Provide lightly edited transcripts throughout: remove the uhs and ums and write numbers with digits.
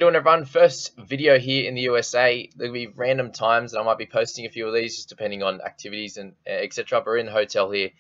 Doing everyone, first video here in the USA. There'll be random times and I might be posting a few of these just depending on activities and etc. But we're in the hotel here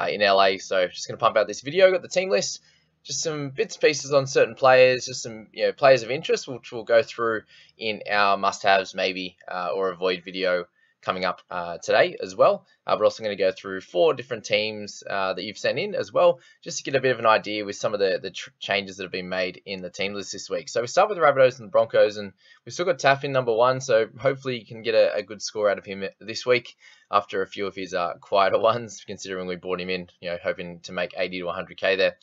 in LA, so just going to pump out this video. Got the team list, just some bits and pieces on certain players, just some players of interest, which we'll go through in our must-haves maybe or avoid video coming up today as well. But also going to go through 4 different teams that you've sent in as well, just to get a bit of an idea with some of the changes that have been made in the team list this week. So we start with the Rabbitohs and Broncos, and we've still got Taff in number 1, so hopefully you can get a good score out of him this week after a few of his quieter ones, considering we brought him in, hoping to make 80 to 100k there.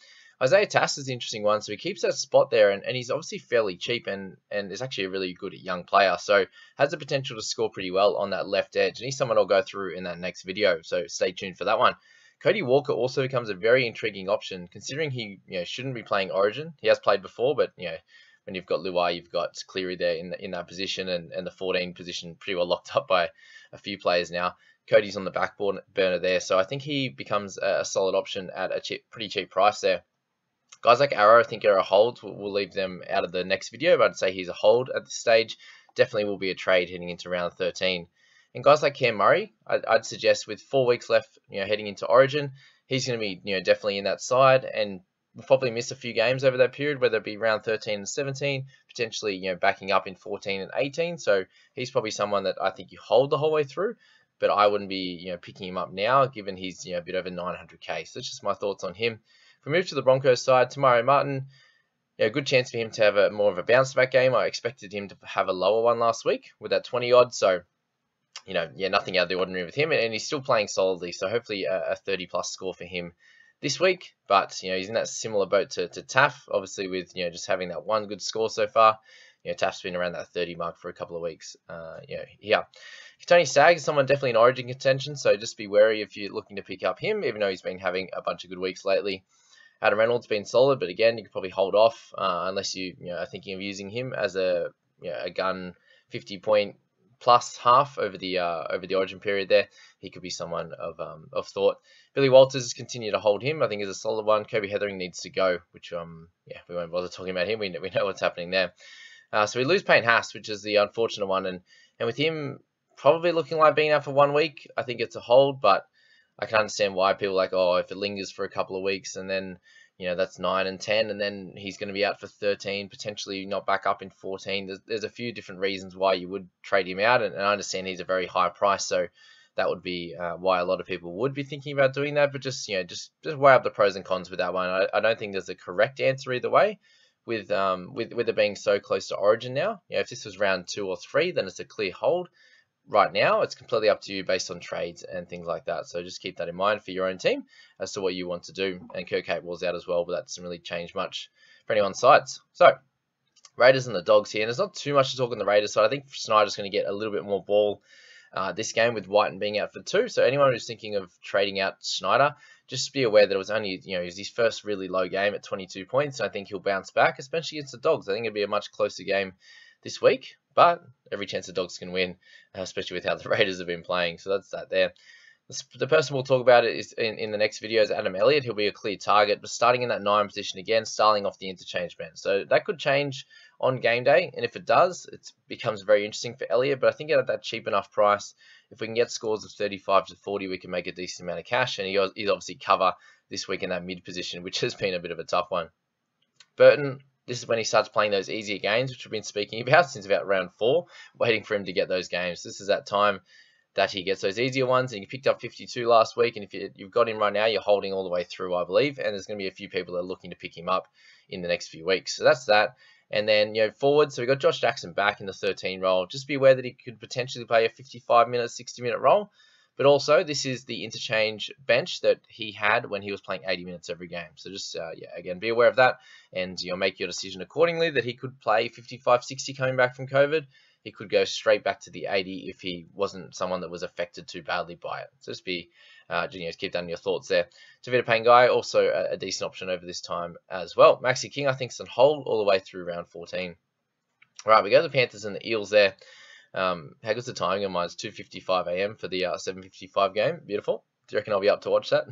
Isaiah Tass is an interesting one, so he keeps that spot there, and he's obviously fairly cheap and is actually a really good young player, so has the potential to score pretty well on that left edge, and he's someone I'll go through in that next video, so stay tuned for that one. Cody Walker also becomes a very intriguing option, considering he shouldn't be playing Origin. He has played before, but when you've got Luai, you've got Cleary there in that position, and the 14 position pretty well locked up by a few players now. Cody's on the back burner there, so I think he becomes a solid option at a pretty cheap price there. Guys like Arrow, I think are a hold. We'll leave them out of the next video, but I'd say he's a hold at this stage. Definitely will be a trade heading into round 13. And guys like Cam Murray, I'd suggest with 4 weeks left, heading into Origin, he's going to be, definitely in that side, and will probably miss a few games over that period, whether it be round 13 and 17, potentially, backing up in 14 and 18. So he's probably someone that I think you hold the whole way through, but I wouldn't be, picking him up now, given he's, a bit over 900k. So that's just my thoughts on him. If we move to the Broncos side, Tamari Martin, good chance for him to have more of a bounce back game. I expected him to have a lower one last week with that 20 odd. So, nothing out of the ordinary with him, and he's still playing solidly. So hopefully a 30 plus score for him this week. But he's in that similar boat to Taff, obviously with just having that one good score so far. Taff's been around that 30 mark for a couple of weeks. Yeah. Tony Staggs is someone definitely in Origin contention, so just be wary if you're looking to pick up him, even though he's been having a bunch of good weeks lately. Adam Reynolds been solid, but again, you could probably hold off unless you are thinking of using him as a gun 50-point plus half over the Origin period there. He could be someone of thought. Billy Walters continue to hold him. I think is a solid one. Kobe Heathering needs to go, which we won't bother talking about him. We know what's happening there. So we lose Payne Haas, which is the unfortunate one, and with him probably looking like being out for 1 week, I think it's a hold, but I can understand why people are like, oh, if it lingers for a couple of weeks and then, that's 9 and 10 and then he's going to be out for 13, potentially not back up in 14. There's a few different reasons why you would trade him out, and I understand he's a very high price, so that would be why a lot of people would be thinking about doing that. But just weigh up the pros and cons with that one. I don't think there's a correct answer either way. With it being so close to Origin now, if this was round 2 or 3, then it's a clear hold. Right now, it's completely up to you based on trades and things like that. So just keep that in mind for your own team as to what you want to do. And Kirk Capewell's out as well, but that doesn't really change much for anyone's sides. So Raiders and the Dogs here, and there's not too much to talk on the Raiders side. I think Snyder's going to get a little bit more ball this game with Whiten being out for 2. So anyone who's thinking of trading out Snyder, just be aware that it was only it was his first really low game at 22 points. I think he'll bounce back, especially against the Dogs. I think it'll be a much closer game this week, but every chance the Dogs can win, especially with how the Raiders have been playing. So that's that there. The person we'll talk about it is in the next video is Adam Elliott. He'll be a clear target, but starting in that 9 position again, starting off the interchange bench. So that could change on game day, and if it does, it becomes very interesting for Elliott. But I think at that cheap enough price, if we can get scores of 35 to 40, we can make a decent amount of cash, and he's obviously cover this week in that mid position, which has been a bit of a tough one. Burton, this is when he starts playing those easier games, which we've been speaking about since about round 4, waiting for him to get those games. This is that time that he gets those easier ones, and he picked up 52 last week, and if you've got him right now, you're holding all the way through, I believe, and there's going to be a few people that are looking to pick him up in the next few weeks. So that's that. And then, forward, so we've got Josh Jackson back in the 13 role. Just be aware that he could potentially play a 55-minute, 60-minute role. But also, this is the interchange bench that he had when he was playing 80 minutes every game. So just, again, be aware of that. And make your decision accordingly that he could play 55, 60 coming back from COVID. He could go straight back to the 80 if he wasn't someone that was affected too badly by it. So just be, keep that in your thoughts there. Tavita Pangai, also a decent option over this time as well. Maxi King, I think, is on hold all the way through round 14. All right, we go to the Panthers and the Eels there. How good's the timing on mine? It's 2:55 AM for the 7:55 game. Beautiful. Do you reckon I'll be up to watch that?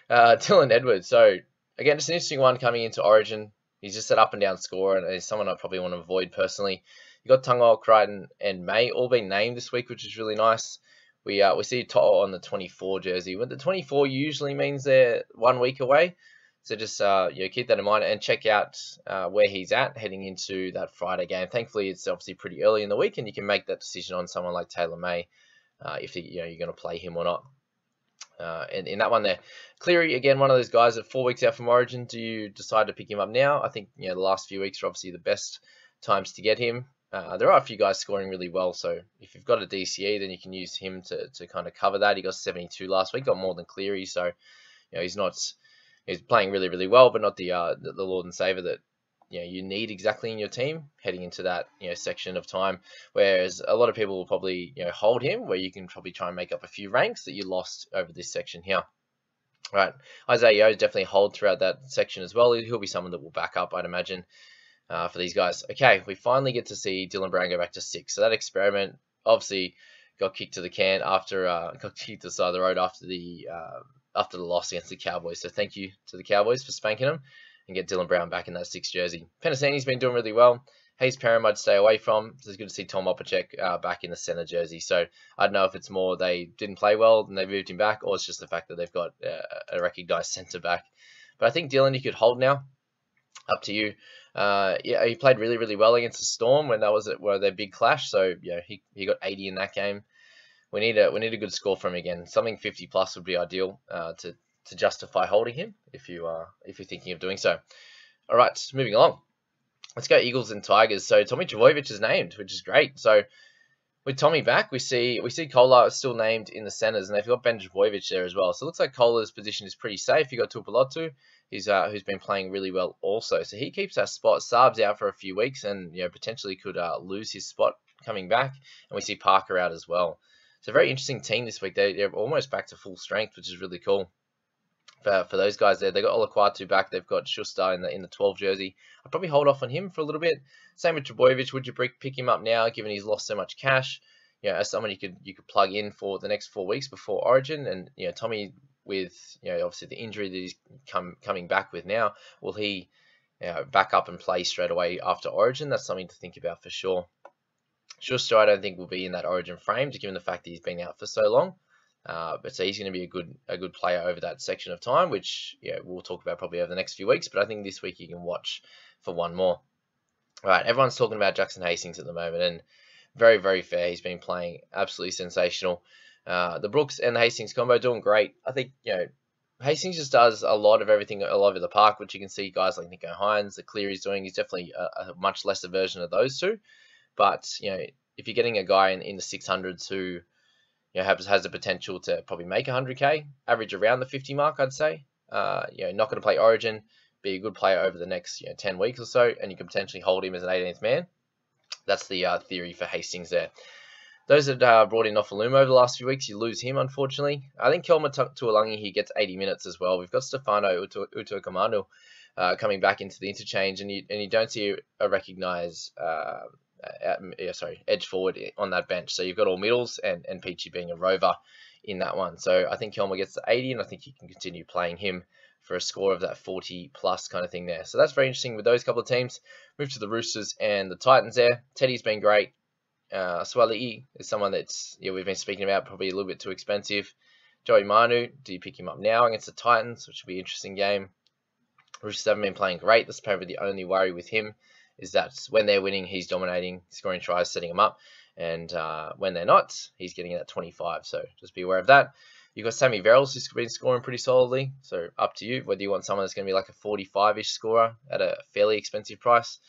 Dylan Edwards. So, again, just an interesting one coming into Origin. He's just an up and down scorer, and he's someone I probably want to avoid personally. You got Tungo, Crichton, and May all being named this week, which is really nice. We see Toto on the 24 jersey. When the 24 usually means they're 1 week away, so just keep that in mind and check out where he's at heading into that Friday game. Thankfully, it's obviously pretty early in the week, and you can make that decision on someone like Taylor May if you're going to play him or not. And in that one there, Cleary, again, one of those guys that 4 weeks out from Origin. Do you decide to pick him up now? I think the last few weeks are obviously the best times to get him. There are a few guys scoring really well, so if you've got a DCE, then you can use him to kind of cover that. He got 72 last week, got more than Cleary, so he's playing really, really well, but not the Lord and Savior that you need exactly in your team heading into that section of time. Whereas a lot of people will probably hold him, where you can probably try and make up a few ranks that you lost over this section here. All right, Isaiah Yeo definitely hold throughout that section as well. He'll be someone that will back up, I'd imagine. For these guys. Okay, we finally get to see Dylan Brown go back to 6. So that experiment obviously got kicked to the can after got kicked to the side of the road after the loss against the Cowboys. So thank you to the Cowboys for spanking them and get Dylan Brown back in that 6 jersey. Penasini's been doing really well. Hayes Perham I'd stay away from. So it's good to see Tom Opacek back in the center jersey. So I don't know if it's more they didn't play well and they moved him back, or it's just the fact that they've got a recognised centre back. But I think Dylan you could hold now. Up to you. He played really, really well against the Storm when that was their big clash. So he got 80 in that game. We need a good score from him again. Something 50 plus would be ideal to justify holding him if you're thinking of doing so. All right, moving along. Let's go Eagles and Tigers. So Tommy Trbojevic is named, which is great. So with Tommy back, we see Kolar still named in the centres, and they've got Ben Trbojevic there as well. So it looks like Kolar's position is pretty safe. You got Tuipulotu, who's been playing really well also. So he keeps that spot. Saab's out for a few weeks, and potentially could lose his spot coming back. And we see Parker out as well. So a very interesting team this week. They're almost back to full strength, which is really cool. For those guys there, they've got Olaquatu back. They've got Schuster in the 12 jersey. I'd probably hold off on him for a little bit. Same with Trbojevic. Would you pick him up now, given he's lost so much cash? As someone you could plug in for the next 4 weeks before Origin, and Tommy with obviously the injury that he's coming back with now, will he back up and play straight away after Origin? That's something to think about for sure. Schuster, I don't think will be in that Origin frame, given the fact that he's been out for so long. But so he's going to be a good player over that section of time, which we'll talk about probably over the next few weeks. But I think this week you can watch for one more. All right, everyone's talking about Jackson Hastings at the moment, and very, very fair. He's been playing absolutely sensational. The Brooks and the Hastings combo doing great. I think Hastings just does a lot of everything all over the park, which you can see guys like Nico Hines, the Cleary's doing. He's definitely a much lesser version of those two. But if you're getting a guy in the 600s who has the potential to probably make 100k, average around the 50 mark, I'd say. Not going to play Origin, be a good player over the next 10 weeks or so, and you can potentially hold him as an 18th man. That's the theory for Hastings there. Those that brought in Offalumo over the last few weeks, you lose him, unfortunately. I think Kelma Tuolangi, he gets 80 minutes as well. We've got Stefano Utoikamanu coming back into the interchange, and you don't see a recognised edge forward on that bench. So you've got all middles and Peachy being a rover in that one. So I think Kelma gets the 80, and I think you can continue playing him for a score of that 40 plus kind of thing there. So that's very interesting with those couple of teams. Move to the Roosters and the Titans there. Teddy's been great. Swali'i is someone that's we've been speaking about, probably a little bit too expensive. Joey Manu, do you pick him up now against the Titans, which will be an interesting game. Roosters haven't been playing great. That's probably the only worry with him, is that when they're winning, he's dominating, scoring tries, setting them up. And when they're not, he's getting that 25. So just be aware of that. You've got Sammy Verrills, who's been scoring pretty solidly. So up to you whether you want someone that's going to be like a 45-ish scorer at a fairly expensive price.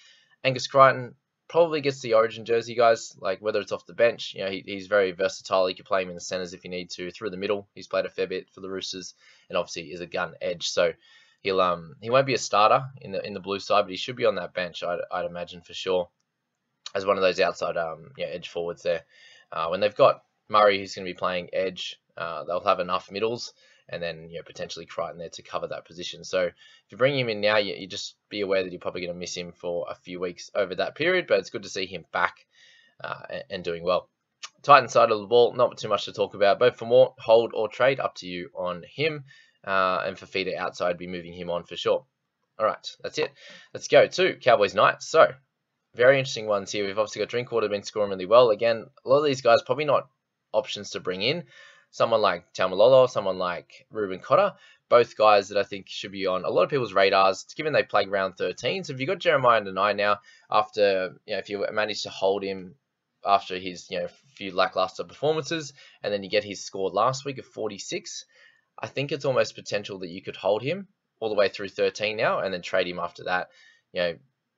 Angus Crichton probably gets the Origin jersey, guys. Like whether it's off the bench, he's very versatile. You can play him in the centers if you need to. Through the middle, he's played a fair bit for the Roosters, and obviously is a gun edge. So he won't be a starter in the blue side, but he should be on that bench, I'd imagine for sure, as one of those outside edge forwards there. When they've got Murray, who's going to be playing edge, they'll have enough middles, and then potentially Crichton there to cover that position. So if you bring him in now, you just be aware that you're probably going to miss him for a few weeks over that period, but it's good to see him back and doing well. Titan side of the ball, not too much to talk about. Both for more, hold or trade, up to you on him. And for Fafita outside, be moving him on for sure. All right, that's it. Let's go to Cowboys Knights. So, very interesting ones here. We've obviously got Drinkwater been scoring really well. Again, a lot of these guys probably not options to bring in. Someone like Taumalolo, someone like Ruben Cotter, both guys that I think should be on a lot of people's radars, given they played round 13. So if you've got Jeremiah Nanai now, after, if you manage to hold him after his, few lackluster performances, and then you get his score last week of 46, I think it's almost potential that you could hold him all the way through 13 now, and then trade him after that.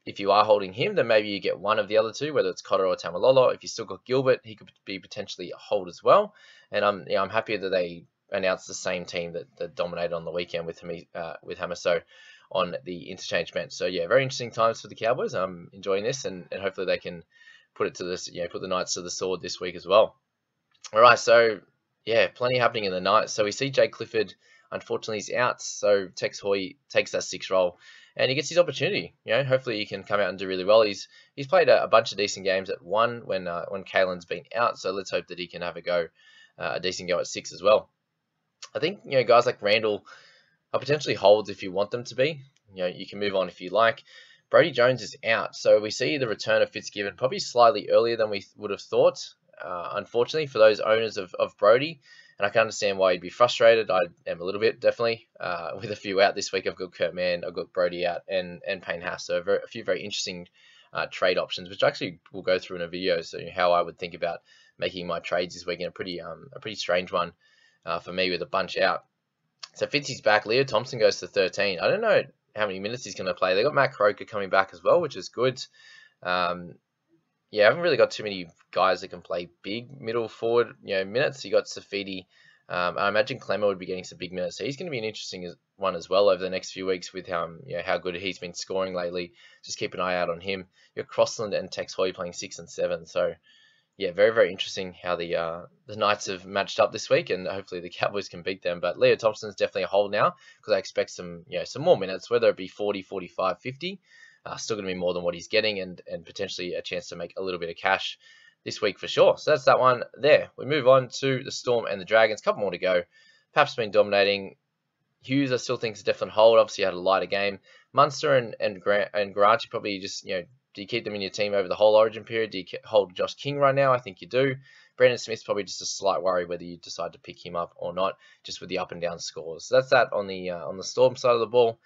If you are holding him, then maybe you get one of the other two, whether it's Cotter or Taumalolo. If you still got Gilbert, he could be potentially a hold as well. And I'm happy that they announced the same team that dominated on the weekend with Hamaso on the interchange bench. So yeah, very interesting times for the Cowboys. I'm enjoying this, and hopefully they can put it to this, put the Knights to the sword this week as well. All right, so yeah, plenty happening in the Knights. So we see Jake Clifford, unfortunately, he's out. So Tex Hoy takes that 6 role, and he gets his opportunity. Hopefully he can come out and do really well. He's played a bunch of decent games at 1 when Kalen's been out. So let's hope that he can have a decent go at 6 as well. I think guys like Randall are potentially holds if you want them to be. You can move on if you like. Brodie Jones is out, so we see the return of Fitzgibbon probably slightly earlier than we would have thought. Unfortunately for those owners of Brodie, and I can understand why you'd be frustrated. I am a little bit, definitely. With a few out this week, I've got Kurt Mann, I've got Brodie out, and Payne Haas. So a few very interesting trade options, which actually we'll go through in a video. So how I would think about making my trades this week, in a pretty strange one for me with a bunch out. So Fitzy's back. Leo Thompson goes to 13. I don't know how many minutes he's going to play. They got Matt Croker coming back as well, which is good. I haven't really got too many guys that can play big middle forward, minutes. You got Safidi. I imagine Clemmer would be getting some big minutes. So he's going to be an interesting one as well over the next few weeks with how good he's been scoring lately. Just keep an eye out on him. You got Crossland and Tex Hoy playing 6 and 7. So yeah, very, very interesting how the Knights have matched up this week, and hopefully the Cowboys can beat them. But Leo Thompson's definitely a hold now, because I expect some more minutes, whether it be 40, 45, 50. Still going to be more than what he's getting, and potentially a chance to make a little bit of cash this week for sure. So that's that one there. We move on to the Storm and the Dragons. A couple more to go. Pap's been dominating. Hughes, I still think, is a definite hold. Obviously, had a lighter game. Munster and Grant, you probably just, do you keep them in your team over the whole Origin period? Do you hold Josh King right now? I think you do. Brandon Smith's probably just a slight worry whether you decide to pick him up or not, just with the up and down scores. So that's that on the Storm side of the ball.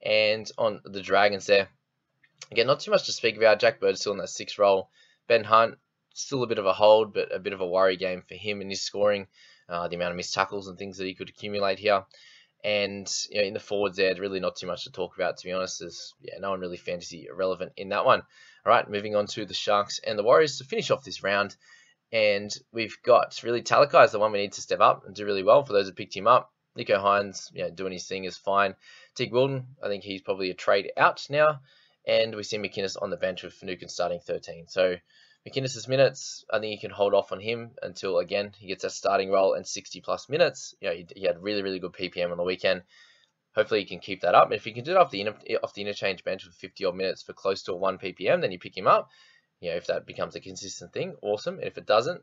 And on the Dragons there, again, not too much to speak about. Jack Bird still in that 6 role. Ben Hunt, still a bit of a hold, but a bit of a worry game for him in his scoring. The amount of missed tackles and things that he could accumulate here. And in the forwards there, really not too much to talk about, to be honest. There's no one really fantasy relevant in that one. All right, moving on to the Sharks and the Warriors to finish off this round. And we've got really Talakai is the one we need to step up and do really well for those that picked him up. Nico Hines, doing his thing is fine. Teague Wilton, I think he's probably a trade out now. And we see McInnes on the bench with Finucane starting 13. So McInnes' minutes, I think you can hold off on him until, again, he gets that starting role and 60-plus minutes. He had really, really good PPM on the weekend. Hopefully he can keep that up. If he can do it off the interchange bench with 50-odd minutes for close to a 1 PPM, then you pick him up. If that becomes a consistent thing, awesome. And if it doesn't,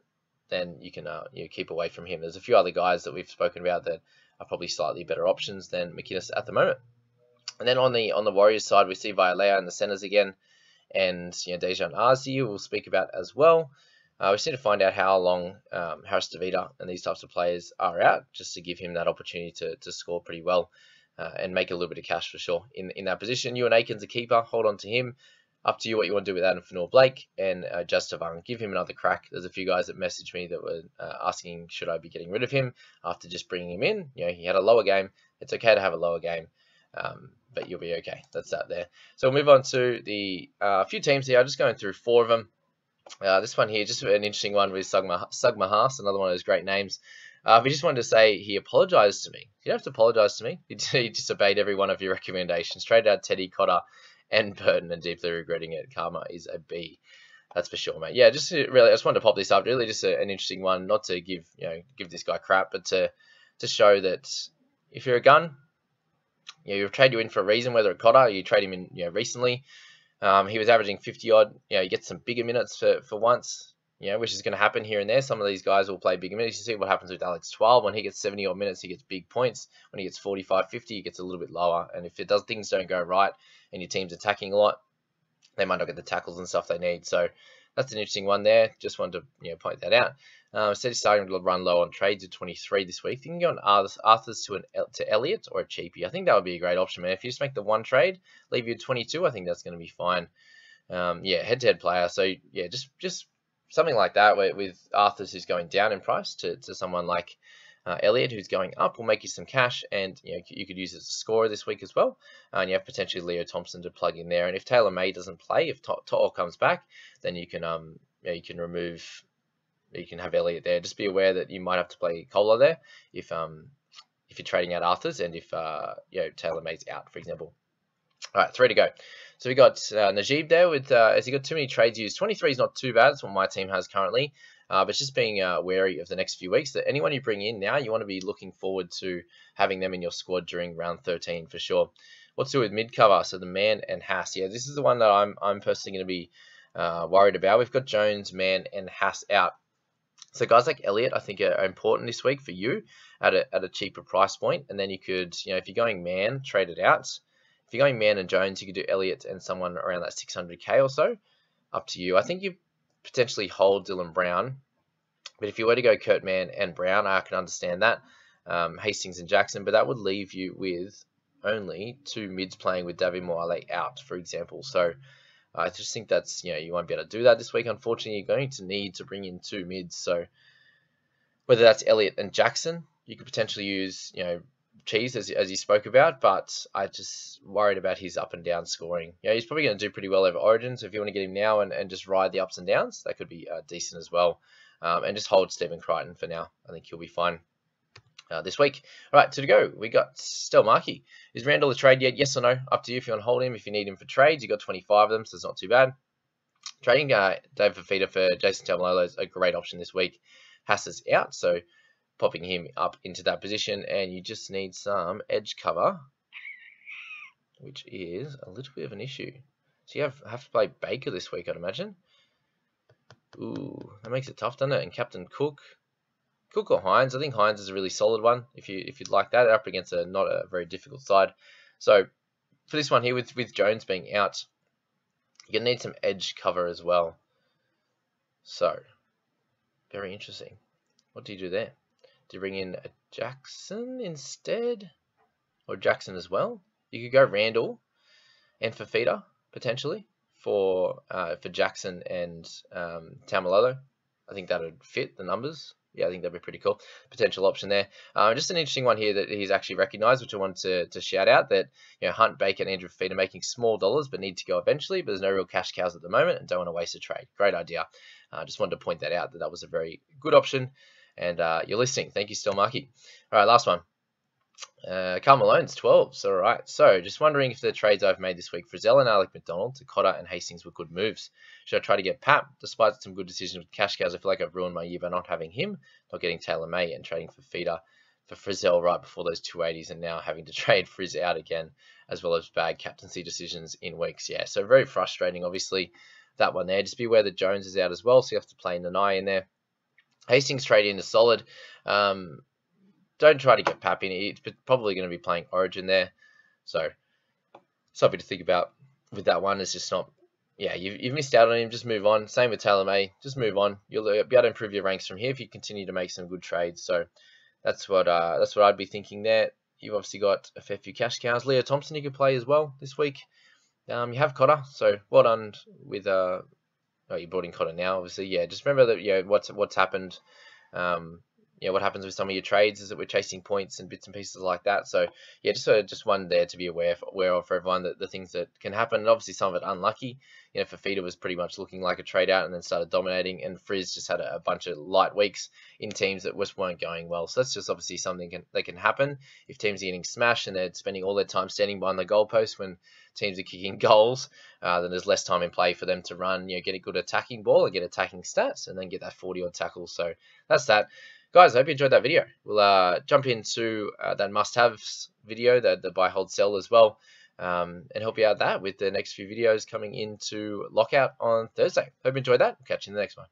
then you can keep away from him. There's a few other guys that we've spoken about that are probably slightly better options than McInnes at the moment. And then on the Warriors side, we see Vialea in the centres again. And Dejan Arzi we'll speak about as well. We just need to find out how long Harris DeVita and these types of players are out, just to give him that opportunity to score pretty well and make a little bit of cash for sure in that position. Ewan Aiken's a keeper. Hold on to him. Up to you what you want to do with Adam Fanua-Blake and Just Tavang. Give him another crack. There's a few guys that messaged me that were asking, should I be getting rid of him after just bringing him in? He had a lower game. It's okay to have a lower game. But you'll be okay. That's that there. So we'll move on to the few teams here. I'm just going through 4 of them. This one here, just an interesting one with Sugma Haas, another one of those great names. We just wanted to say he apologised to me. You don't have to apologise to me. He disobeyed every one of your recommendations. Traded out Teddy, Cotter, and Burton, and deeply regretting it. Karma is a B. That's for sure, mate. Yeah, just really, I just wanted to pop this up. Really, just an interesting one. Not to give this guy crap, but to show that if you're a gun, you trade you in for a reason. Whether at Cotter, you trade him in recently. He was averaging 50 odd. He gets some bigger minutes for once. which is going to happen here and there. Some of these guys will play bigger minutes. You see what happens with Alex 12. When he gets 70 odd minutes, he gets big points. When he gets 45, 50, he gets a little bit lower. And if things don't go right and your team's attacking a lot, they might not get the tackles and stuff they need. So that's an interesting one there. Just wanted to point that out. Instead of starting to run low on trades at 23 this week, you can go on Arthur's to Elliott or a cheapie. I think that would be a great option, man. If you just make the one trade, leave you at 22, I think that's going to be fine. Head-to-head player. So yeah, just something like that with Arthur's who's going down in price to someone like Elliott who's going up will make you some cash, and you could use it as a scorer this week as well. And you have potentially Leo Thompson to plug in there. And if Taylor May doesn't play, if To'o comes back, then you can have Elliott there. Just be aware that you might have to play Kohler there if you're trading out Arthur's and if Taylor May's out, for example. All right, 3 to go. So we got Najib there with as he got too many trades used. 23 is not too bad. That's what my team has currently. But it's just being wary of the next few weeks. That anyone you bring in now, you want to be looking forward to having them in your squad during round 13 for sure. What to do with mid cover? So the Man and Haas. Yeah, this is the one that I'm personally going to be worried about. We've got Jones, Man, and Haas out. So guys like Elliott, I think, are important this week for you at a cheaper price point. And then you could, if you're going Man, trade it out. If you're going Man and Jones, you could do Elliott and someone around that 600k or so. Up to you. I think you potentially hold Dylan Brown. But if you were to go Kurt Mann and Brown, I can understand that. Hastings and Jackson, but that would leave you with only 2 mids playing with David Moale out, for example. So I just think that's, you won't be able to do that this week. Unfortunately, you're going to need to bring in 2 mids. So whether that's Elliott and Jackson, you could potentially use, Cheese, as you spoke about, but I just worried about his up and down scoring. He's probably going to do pretty well over Origin, so if you want to get him now and just ride the ups and downs, that could be decent as well. And just hold Stephen Crichton for now. I think he'll be fine this week. All right, 2 to go. We got Stelmaki. Is Randall a trade yet? Yes or no? Up to you if you want to hold him. If you need him for trades, you got 25 of them, so it's not too bad. Trading Dave Fafita for Jason Taumalolo is a great option this week. Haas is out, so popping him up into that position, and you just need some edge cover, which is a little bit of an issue. So you have to play Baker this week, I'd imagine. Ooh, that makes it tough, doesn't it? And Captain Cook or Hines. I think Hines is a really solid one if you'd like that. They're up against not a very difficult side. So for this one here, with Jones being out, you're gonna need some edge cover as well. So very interesting. What do you do there? Do you bring in a Jackson instead? Or Jackson as well? You could go Randall and Fafita, potentially, for Jackson and Taumalolo. I think that would fit the numbers. Yeah, I think that'd be pretty cool. Potential option there. Just an interesting one here that he's actually recognised, which I wanted to shout out, that Hunt, Baker, and Andrew Fafita are making small dollars, but need to go eventually. But there's no real cash cows at the moment, and don't want to waste a trade. Great idea. Just wanted to point that out, that was a very good option. And you're listening. Thank you, Stelmaki. All right, last one. Carl Malone's 12s. All right. So just wondering if the trades I've made this week, Frizzell and Alec McDonald to Cotter and Hastings were good moves. Should I try to get Pat? Despite some good decisions with cash cows, I feel like I've ruined my year by not having him, not getting Taylor May, and trading for Feeder for Frizzell right before those 280s, and now having to trade Frizz out again, as well as bad captaincy decisions in weeks. Yeah, so very frustrating, obviously, that one there. Just be aware that Jones is out as well, so you have to play Nanai in there. Hastings trade in is solid. Don't try to get Pap in. It's probably going to be playing Origin there. So something to think about with that one. It's just not, you've missed out on him. Just move on. Same with Taylor May. Just move on. You'll be able to improve your ranks from here if you continue to make some good trades. So that's what I'd be thinking there. You've obviously got a fair few cash cows. Leo Thompson you could play as well this week. You have Cotter, so well done with you brought in Cotter now, obviously. Yeah, just remember that what's happened. What happens with some of your trades is that we're chasing points and bits and pieces like that. So yeah, just one there to be aware of for everyone, that the things that can happen. And obviously some of it unlucky. Fafita was pretty much looking like a trade out and then started dominating, and Frizz just had a bunch of light weeks in teams that just weren't going well. So that's just obviously something that can happen if teams are getting smashed and they're spending all their time standing behind the goalpost when teams are kicking goals. Then there's less time in play for them to run, get a good attacking ball and get attacking stats, and then get that 40-odd tackles. So that's that. Guys, I hope you enjoyed that video. We'll jump into that must-haves video, the buy, hold, sell as well, and help you out with the next few videos coming into lockout on Thursday. Hope you enjoyed that. Catch you in the next one.